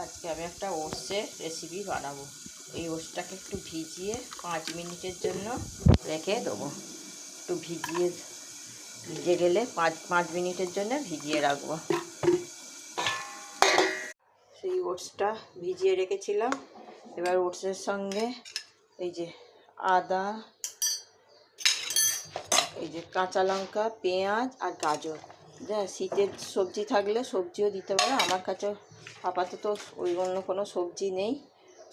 আজকে আমি একটা ওটসের রেসিপি বানাবো। এই ওটসটাকে একটু ভিজিয়ে 5 মিনিটের জন্য রেখে দেবো। একটু ভিজে গেলে 5 মিনিটের জন্য ভিজিয়ে রাখবো। সেই ওটসটা ভিজিয়ে রেখেছিলাম। এবার ওটসের সঙ্গে এই যে আদা, এই যে কাঁচা লঙ্কা, পেঁয়াজ আর গাজর, যা শীতের সবজি থাকলে সবজিও দিতে পারো, আমার কাছে আপাতত ওই অন্য কোনো সবজি নেই।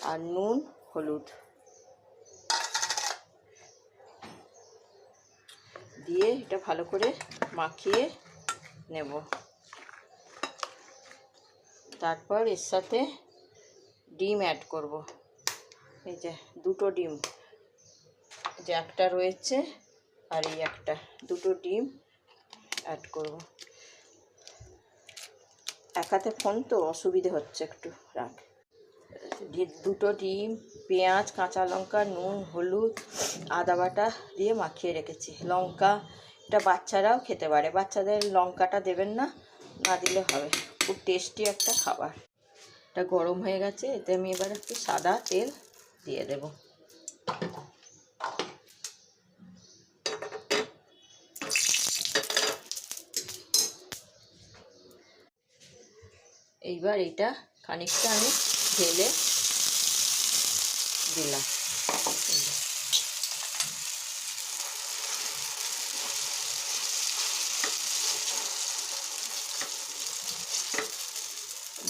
আর নুন, হলুদ দিয়ে এটা ভালো করে মাখিয়ে নেব। তারপর এর সাথে ডিম অ্যাড করব। এই যে 2টো ডিম, যে একটা রয়েছে আর এই একটা, 2টো ডিম অ্যাড করব। এক হাতে ফোন তো অসুবিধে হচ্ছে, একটু রাখ। 2টো ডিম, পেঁয়াজ, কাঁচা লঙ্কা, নুন, হলুদ, আদা বাটা দিয়ে মাখিয়ে রেখেছি। লঙ্কা এটা বাচ্চারাও খেতে পারে, বাচ্চাদের লঙ্কাটা দেবেন না, না দিলে হবে। খুব টেস্টি একটা খাবার। এটা গরম হয়ে গেছে, এতে আমি এবার একটু সাদা তেল দিয়ে দেব। এইবার এটা খানিকটা আমি ঢেলে দিলাম।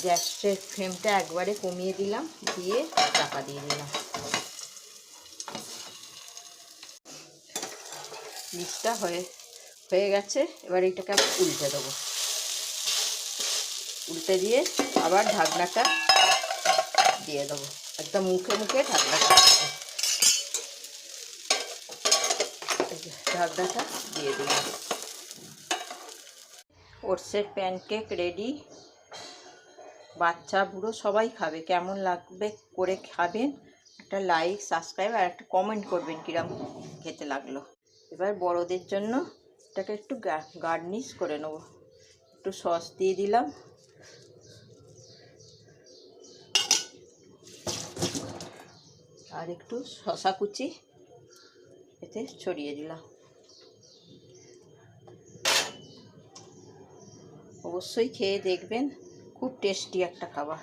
গ্যাসের ফ্লেমটা একবারে কমিয়ে দিলাম, দিয়ে ঢাকা দিয়ে দিলাম। মিক্সটা হয়ে গেছে। এবার এটাকে আমি উল্টে দেবো। উল্টে দিয়ে আবার ঢাকনাটা দিয়ে দেবো, একদম মুখে মুখে ঢাকনাটা দিয়ে দিলাম। ওটসের প্যানকেক রেডি। বাচ্চা বুড়ো সবাই খাবে। কেমন লাগবে করে খাবেন, একটা লাইক, সাবস্ক্রাইব আর একটা কমেন্ট করবেন কিরম খেতে লাগলো। এবার বড়দের জন্য এটাকে একটু গার্নিশ করে নেব। একটু সস দিয়ে দিলাম, আর একটু শসা কুচি এতে ছড়িয়ে দিলাম। অবশ্যই খেয়ে দেখবেন, খুব টেস্টি একটা খাবার,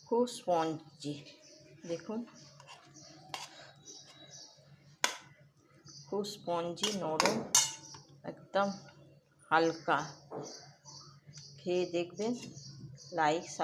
খুব স্পঞ্জি। দেখুন, খুব স্পঞ্জি, নরম, একদম হালকা। খেয়ে দেখবেন। লাইক